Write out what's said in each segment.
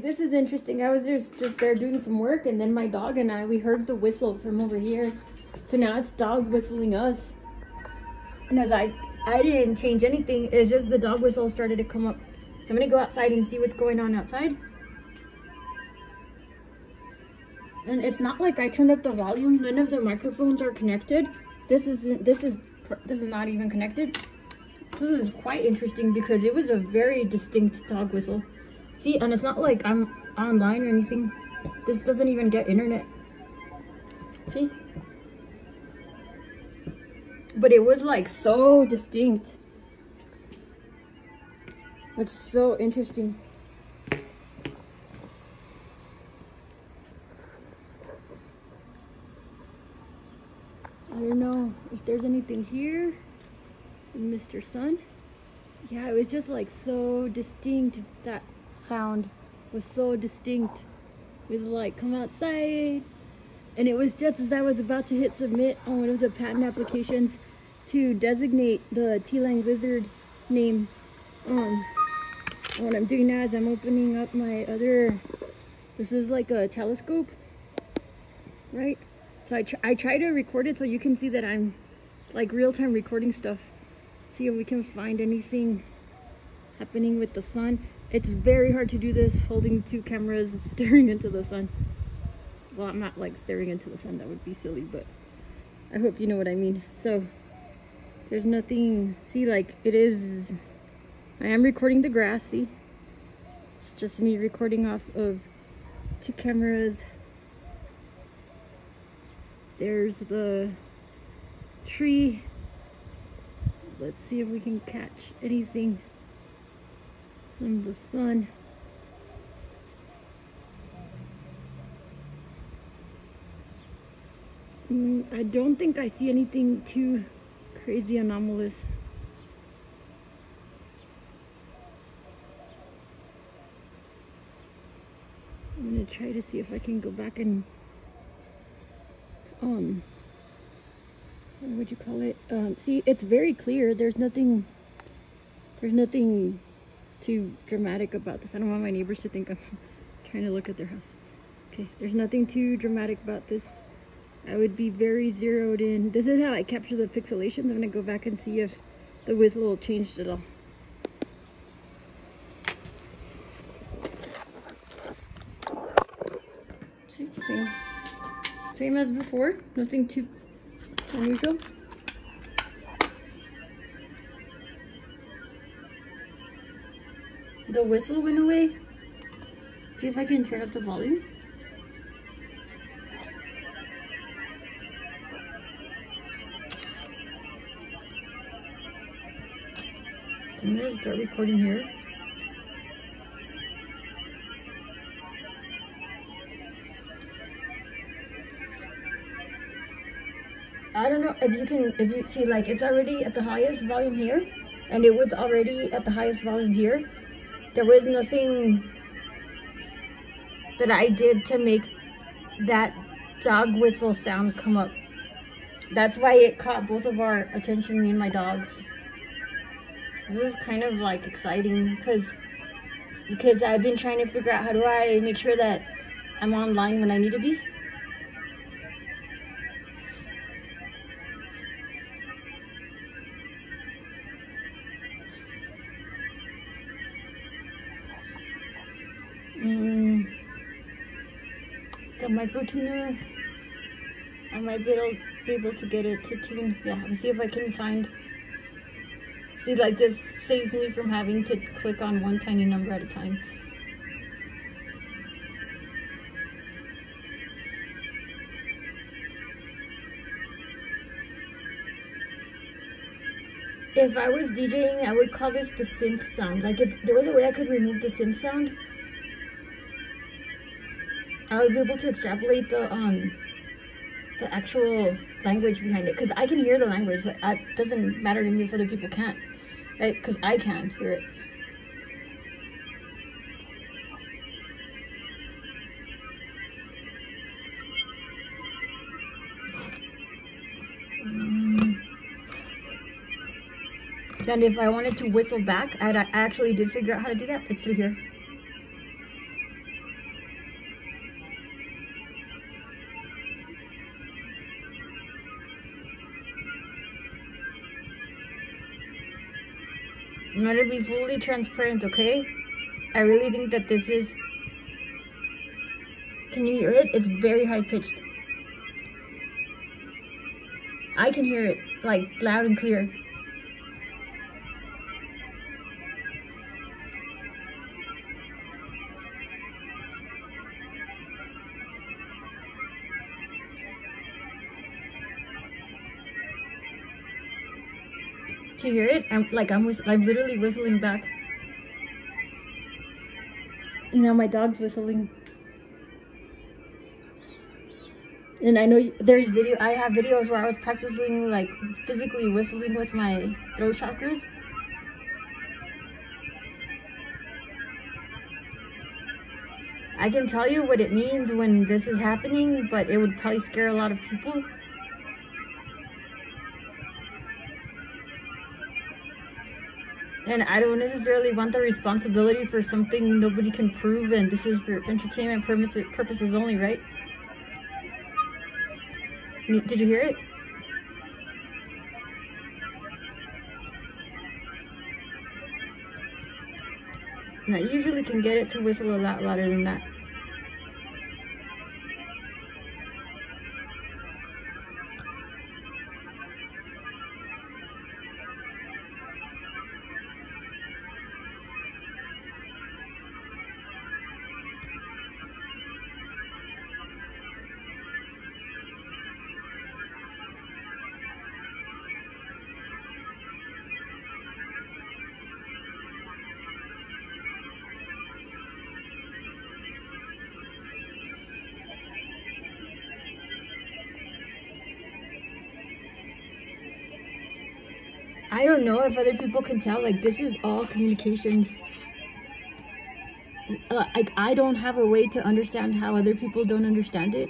This is interesting. I was just there doing some work, and then my dog and we heard the whistle from over here. So now it's dog whistling us. And as I didn't change anything, it's just the dog whistle started to come up. So I'm gonna go outside and see what's going on outside. And it's not like I turned up the volume. None of the microphones are connected. This is not even connected. This is quite interesting because it was a very distinct dog whistle. See, and it's not like I'm online or anything. This doesn't even get internet. See? But it was like so distinct. That's so interesting. I don't know if there's anything here. Mr. Sun. Yeah, it was just like so distinct. That sound was so distinct. It was like, come outside. And it was just as I was about to hit submit on one of the patent applications to designate the T-Lang lizard name. What I'm doing now is I'm opening up my other, this is like a telescope, right? So I try to record it so you can see that I'm like real-time recording stuff. See if we can find anything happening with the sun. It's very hard to do this holding two cameras staring into the sun. Well, I'm not like staring into the sun, that would be silly, but I hope you know what I mean. So there's nothing, see, like it is, I am recording the grass, see? It's just me recording off of two cameras. There's the tree. Let's see if we can catch anything from the sun. I don't think I see anything too crazy anomalous. I'm gonna try to see if I can go back and what would you call it? See, it's very clear. There's nothing too dramatic about this. I don't want my neighbors to think I'm trying to look at their house. Okay, there's nothing too dramatic about this. I would be very zeroed in. This is how I capture the pixelations. I'm gonna go back and see if the whistle changed at all. See, same as before. Nothing too unusual. The whistle went away. See if I can turn up the volume. So I'm gonna start recording here. I don't know if you see, like it's already at the highest volume here, and it was already at the highest volume here. There was nothing that I did to make that dog whistle sound come up. That's why it caught both of our attention, me and my dogs. This is kind of like exciting because I've been trying to figure out how do I make sure that I'm online when I need to be. The micro tuner, I might be able to get it to tune. Yeah, and see if I can find. See, like this saves me from having to click on one tiny number at a time. If I was DJing, I would call this the synth sound. Like if there was a way I could remove the synth sound, I would be able to extrapolate the actual language behind it, because I can hear the language. It doesn't matter to me if other people can't, right? Because I can hear it. And if I wanted to whistle back, I actually did figure out how to do that. It's through here. Let it be fully transparent, okay? I really think that this is... Can you hear it? It's very high-pitched. I can hear it, like, loud and clear. Can you hear it? I'm literally whistling back. And now my dog's whistling. And I know I have videos where I was practicing, like, physically whistling with my throat chakras. I can tell you what it means when this is happening, but it would probably scare a lot of people. And I don't necessarily want the responsibility for something nobody can prove, and this is for entertainment purposes only, right? Did you hear it? And I usually can get it to whistle a lot louder than that. I don't know if other people can tell, like, this is all communications. Like, I don't have a way to understand how other people don't understand it.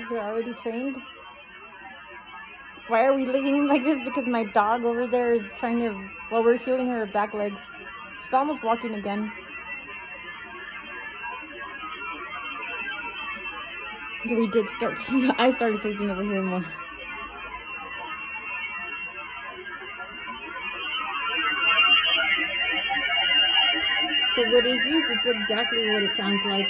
dogs are already trained. Why are we living like this? Because my dog over there is trying to, well, we're healing her back legs. She's almost walking again. We did start, I started sleeping over here more. So what is this? It's exactly what it sounds like.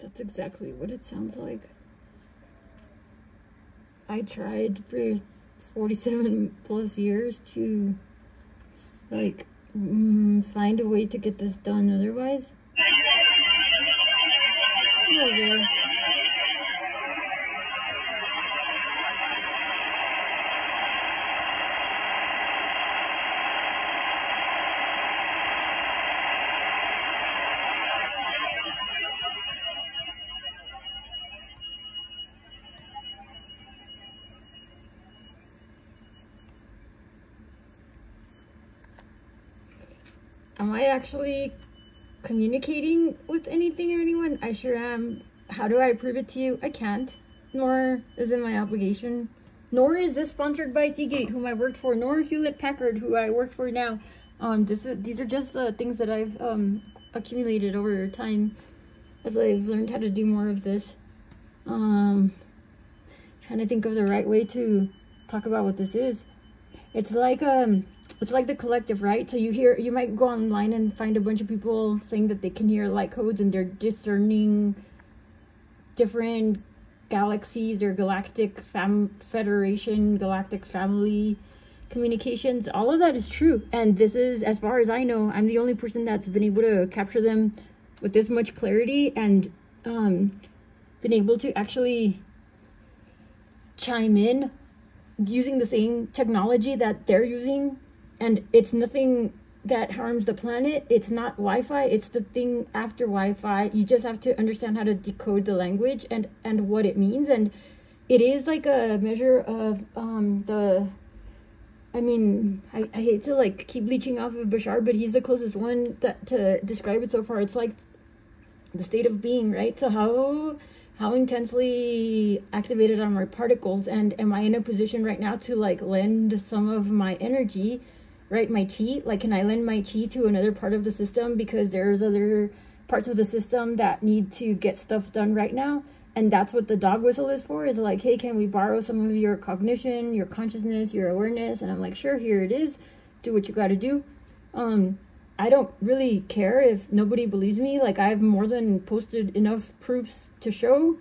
That's exactly what it sounds like. I tried for 47 plus years to like find a way to get this done otherwise. Oh, there. Am I actually communicating with anything or anyone? I sure am. How do I prove it to you? I can't. Nor is it my obligation. Nor is this sponsored by Seagate, whom I worked for. Nor Hewlett-Packard, who I work for now. These are just things that I've accumulated over time as I've learned how to do more of this. Trying to think of the right way to talk about what this is. It's like the collective, right? So you might go online and find a bunch of people saying that they can hear light codes and they're discerning different galaxies or galactic federation, galactic family communications. All of that is true. And this is, as far as I know, I'm the only person that's been able to capture them with this much clarity and been able to actually chime in using the same technology that they're using. And it's nothing that harms the planet. It's not Wi-Fi. It's the thing after Wi-Fi. You just have to understand how to decode the language and what it means. And it is like a measure of I hate to like keep leeching off of Bashar, but he's the closest one to describe it so far. It's like the state of being, right? So how intensely activated are my particles, and am I in a position right now to like lend some of my energy, right? My chi, like, can I lend my chi to another part of the system because there's other parts of the system that need to get stuff done right now? And that's what the dog whistle is for, is like, hey, can we borrow some of your cognition, your consciousness, your awareness? And I'm like, sure, here it is. Do what you got to do. I don't really care if nobody believes me. Like, I've more than posted enough proofs to show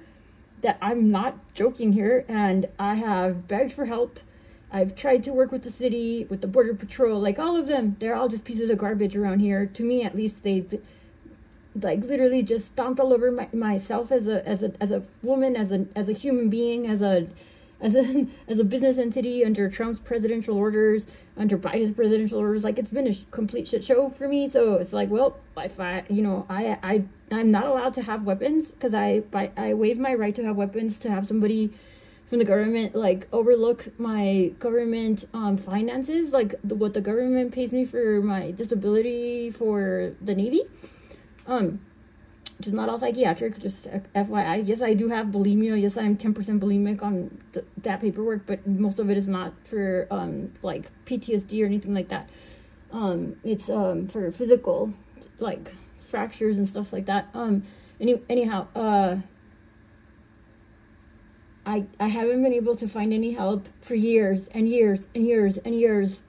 that I'm not joking here. And I have begged for help. I've tried to work with the city, with the border patrol, like all of them. They're all just pieces of garbage around here. To me, at least, they like literally just stomped all over myself as a woman, as a human being, as a business entity under Trump's presidential orders, under Biden's presidential orders. Like, it's been a complete shit show for me. So it's like, well, if I'm not allowed to have weapons because I waive my right to have weapons, to have somebody from the government like overlook my government finances, like what the government pays me for my disability for the Navy, which is not all psychiatric, just FYI. Yes, I do have bulimia. Yes, I'm 10% bulimic on that paperwork, but most of it is not for like PTSD or anything like that. It's for physical, like fractures and stuff like that. Anyhow, I haven't been able to find any help for years and years and years and years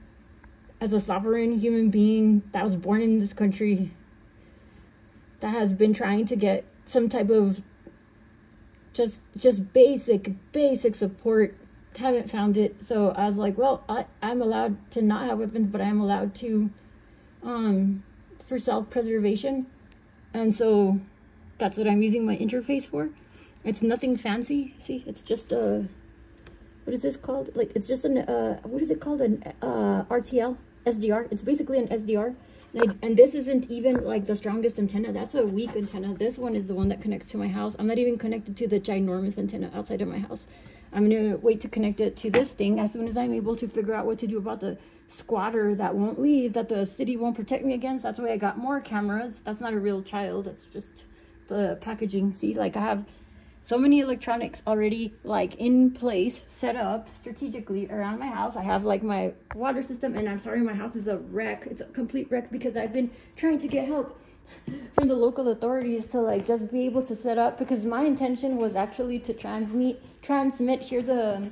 as a sovereign human being that was born in this country, that has been trying to get some type of just basic support. Haven't found it. So I was like, well, I'm allowed to not have weapons, but I am allowed to for self-preservation. And so that's what I'm using my interface for. It's nothing fancy. See, it's just a, what is this called? Like, it's just an, what is it called? An RTL, SDR. It's basically an SDR. And this isn't even like the strongest antenna. That's a weak antenna. This one is the one that connects to my house. I'm not even connected to the ginormous antenna outside of my house. I'm gonna wait to connect it to this thing as soon as I'm able to figure out what to do about the squatter that won't leave, that the city won't protect me against. That's why I got more cameras. That's not a real child. It's just the packaging. See, like I have so many electronics already like in place, set up strategically around my house. I have like my water system, and I'm sorry, my house is a wreck. It's a complete wreck because I've been trying to get help from the local authorities to like just be able to set up, because my intention was actually to transmit. Here's the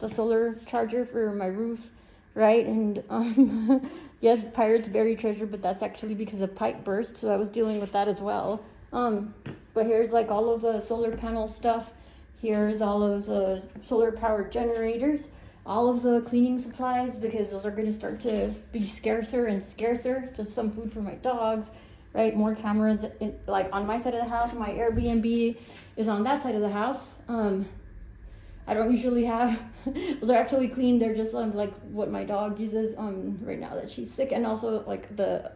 solar charger for my roof, right? And yes, pirates bury treasure, but that's actually because a pipe burst, so I was dealing with that as well. But here's like all of the solar panel stuff. Here's all of the solar powered generators, all of the cleaning supplies, because those are going to start to be scarcer and scarcer. Just some food for my dogs, right? More cameras like on my side of the house. My Airbnb is on that side of the house. I don't usually have, those are actually clean. They're just like what my dog uses right now that she's sick, and also like to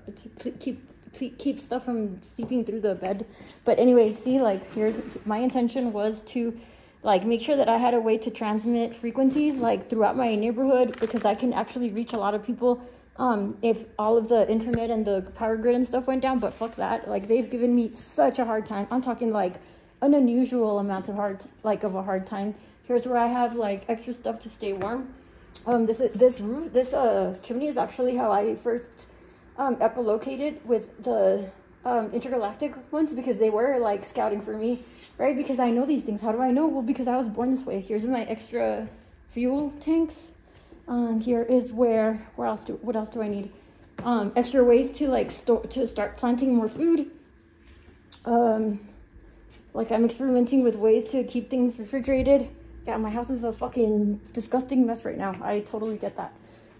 keep stuff from seeping through the bed. But anyway, see, like here's my intention was to like make sure that I had a way to transmit frequencies like throughout my neighborhood, because I can actually reach a lot of people if all of the internet and the power grid and stuff went down. But fuck that, like they've given me such a hard time. I'm talking like an unusual amount of a hard time. Here's where I have like extra stuff to stay warm. This chimney is actually how I first echolocated with the intergalactic ones, because they were like scouting for me, right? Because I know these things. How do I know? Well, because I was born this way. Here's my extra fuel tanks. Here is what else do I need? Extra ways to like start planting more food. Like I'm experimenting with ways to keep things refrigerated. Yeah, my house is a fucking disgusting mess right now. I totally get that.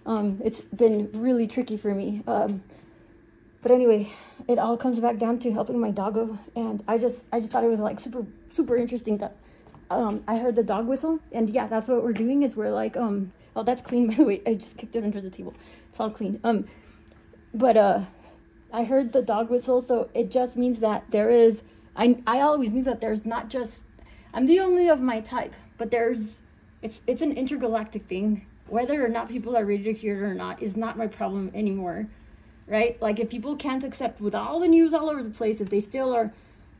It's been really tricky for me. But anyway, it all comes back down to helping my doggo. And I just thought it was like super interesting that I heard the dog whistle. And yeah, that's what we're doing is we're like, oh, that's clean, by the way. I just kicked it under the table. It's all clean. But I heard the dog whistle, so it just means that there is, I always knew that there's not just, I'm the only of my type, but it's an intergalactic thing. Whether or not people are ready to hear it or not is not my problem anymore, right? Like if people can't accept, with all the news all over the place, if they still are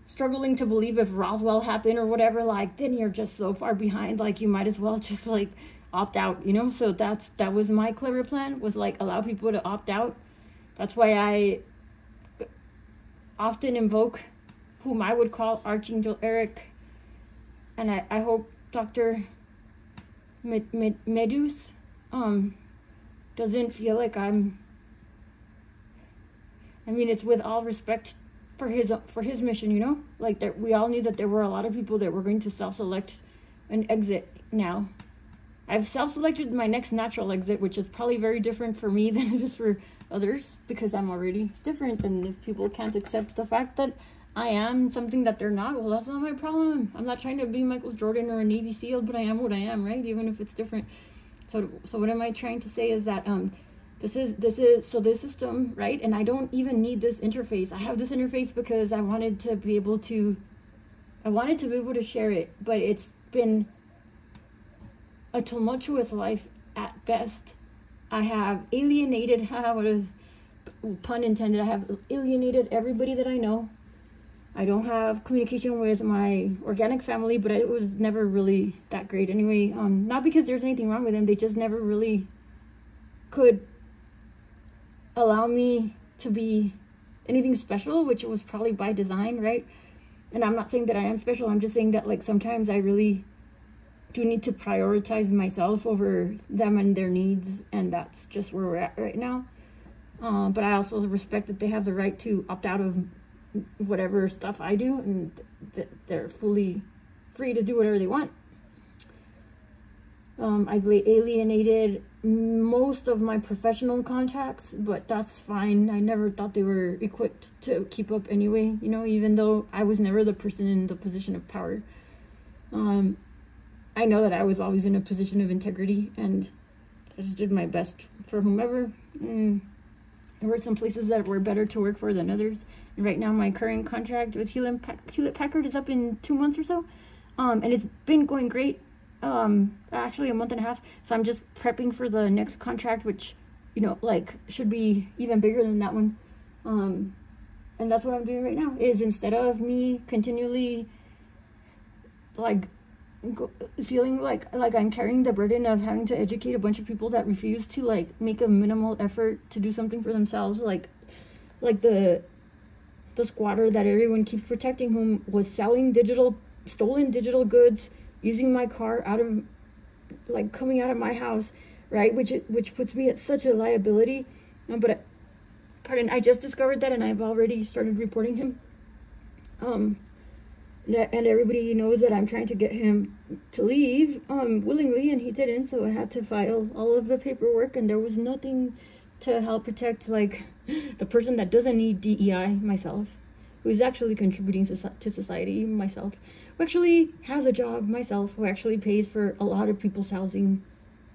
struggling to believe if Roswell happened or whatever, like then you're just so far behind, like you might as well just like opt out, you know? So that was my clever plan, was like allow people to opt out. That's why I often invoke whom I would call Archangel Eric, and I hope Dr. Medus doesn't feel like I mean, it's with all respect for his mission, you know, like that we all knew that there were a lot of people that were going to self-select an exit. Now I've self-selected my next natural exit, which is probably very different for me than it is for others, because I'm already different. And if people can't accept the fact that I am something that they're not, well, that's not my problem. I'm not trying to be Michael Jordan or a Navy SEAL, but I am what I am, right? Even if it's different. So what am I trying to say is that this system, right? And I don't even need this interface. I have this interface because I wanted to be able to share it, but it's been a tumultuous life at best. I have alienated, what a pun intended, I have alienated everybody that I know. I don't have communication with my organic family, but it was never really that great anyway. Not because there's anything wrong with them, they just never really could allow me to be anything special, which was probably by design, right? And I'm not saying that I am special, I'm just saying that like sometimes I really do need to prioritize myself over them and their needs, and that's just where we're at right now. But I also respect that they have the right to opt out of whatever stuff I do, and they're fully free to do whatever they want. I've alienated most of my professional contacts, but that's fine. I never thought they were equipped to keep up anyway, you know, even though I was never the person in the position of power. I know that I was always in a position of integrity, and I just did my best for whomever. There were some places that were better to work for than others. And right now my current contract with Hewlett-Packard is up in 2 months or so. And it's been going great. Actually a month and a half. So I'm just prepping for the next contract, which, you know, like should be even bigger than that one. And that's what I'm doing right now, is instead of me continually like feeling like I'm carrying the burden of having to educate a bunch of people that refuse to like make a minimal effort to do something for themselves, like the squatter that everyone keeps protecting, whom was selling stolen digital goods, using my car out of, like, coming out of my house, right, which puts me at such a liability. But I just discovered that, and I've already started reporting him. And everybody knows that I'm trying to get him to leave willingly, and he didn't, so I had to file all of the paperwork, and there was nothing to help protect, like, the person that doesn't need DEI, myself, who is actually contributing to society, myself, who actually has a job, myself, who actually pays for a lot of people's housing,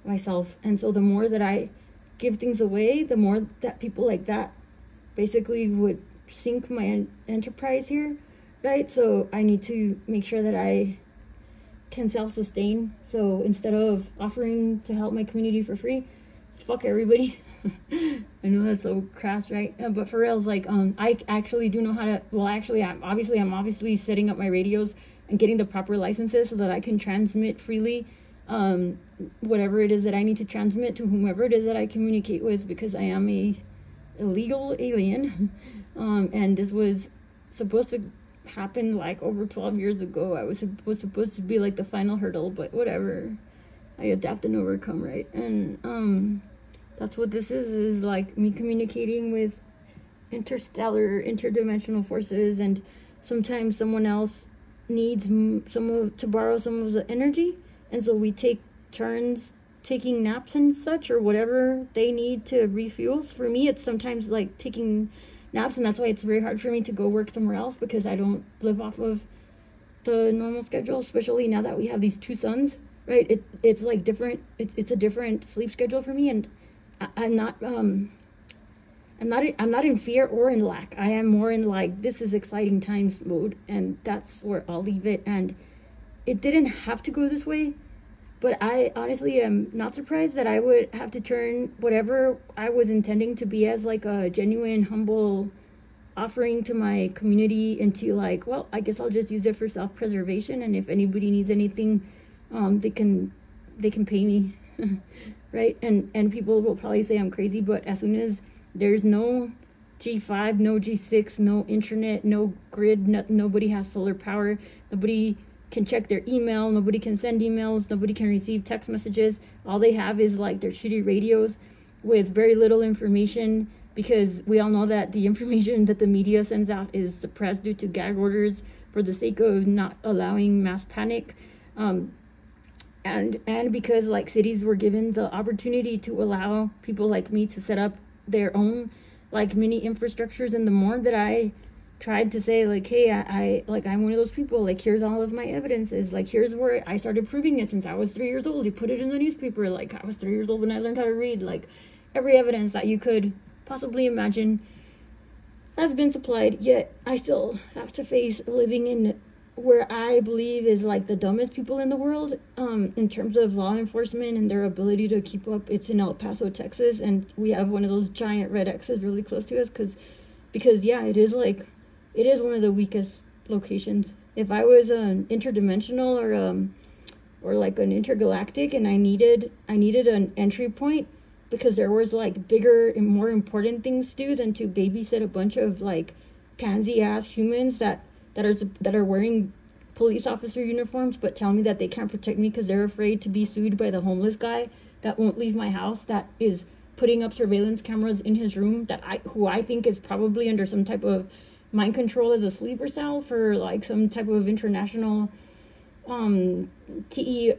myself. And so the more that I give things away, the more that people like that basically would sink my enterprise here, right? So I need to make sure that I can self-sustain. So instead of offering to help my community for free, fuck everybody. I know that's so crass, right? But for real, it's like, I actually do know how to, well, actually, I'm obviously setting up my radios and getting the proper licenses so that I can transmit freely whatever it is that I need to transmit to whomever it is that I communicate with, because I am a illegal alien. And this was supposed to happen like over 12 years ago. I was supposed to be like the final hurdle, but whatever. I adapt and overcome, right? And that's what this is like me communicating with interstellar, interdimensional forces, and sometimes someone else needs to borrow some of the energy, and so we take turns taking naps and such, or whatever they need to refuel. For me, it's sometimes like taking naps, and that's why it's very hard for me to go work somewhere else, because I don't live off of the normal schedule, especially now that we have these 2 sons, right? It's like different. It's a different sleep schedule for me, and I'm not in fear or in lack. I am more in like, this is exciting times mode, and that's where I'll leave it. And it didn't have to go this way, but I honestly am not surprised that I would have to turn whatever I was intending to be as like a genuine, humble offering to my community into like, well, I guess I'll just use it for self-preservation, and if anybody needs anything, they can pay me. Right? And people will probably say I'm crazy, but as soon as there's no G5, no G6, no internet, no grid, nobody has solar power, nobody can check their email, nobody can send emails, nobody can receive text messages, all they have is like their shitty radios with very little information, because we all know that the information that the media sends out is suppressed due to gag orders for the sake of not allowing mass panic. And because like cities were given the opportunity to allow people like me to set up their own like mini infrastructures, and the more that I tried to say like, hey, I'm one of those people, like, here's all of my evidences, like, here's where I started proving it since I was 3 years old. You put it in the newspaper, like, I was 3 years old when I learned how to read. Like, every evidence that you could possibly imagine has been supplied, yet I still have to face living in where I believe is like the dumbest people in the world in terms of law enforcement and their ability to keep up. It's in El Paso, Texas, and we have one of those giant red X's really close to us because yeah, it is one of the weakest locations. If I was an interdimensional or like an intergalactic, and I needed an entry point, because there was like bigger and more important things to do than to babysit a bunch of like pansy ass humans that are wearing police officer uniforms but tell me that they can't protect me because they're afraid to be sued by the homeless guy that won't leave my house, that is putting up surveillance cameras in his room, who I think is probably under some type of mind control as a sleeper cell for like some type of international TERROR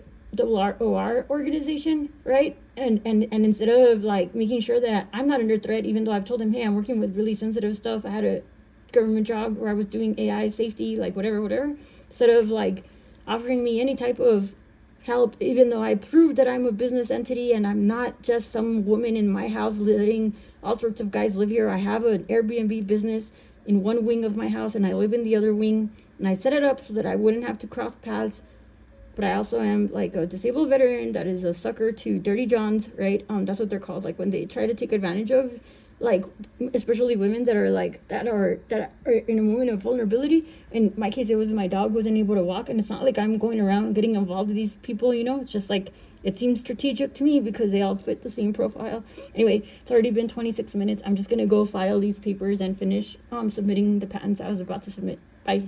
organization, right? And instead of like making sure that I'm not under threat, even though I've told him, hey, I'm working with really sensitive stuff, I had a government job where I was doing AI safety, like whatever, instead of like offering me any type of help, even though I proved that I'm a business entity and I'm not just some woman in my house letting all sorts of guys live here. I have an Airbnb business in one wing of my house and I live in the other wing, and I set it up so that I wouldn't have to cross paths. But I also am like a disabled veteran that is a sucker to dirty johns, right? That's what they're called, like when they try to take advantage of, like, especially women that are like that are in a moment of vulnerability. In my case, it was my dog wasn't able to walk, and it's not like I'm going around getting involved with these people, you know. It's just like it seems strategic to me because they all fit the same profile. Anyway, it's already been 26 minutes. I'm just gonna go file these papers and finish submitting the patents I was about to submit. Bye.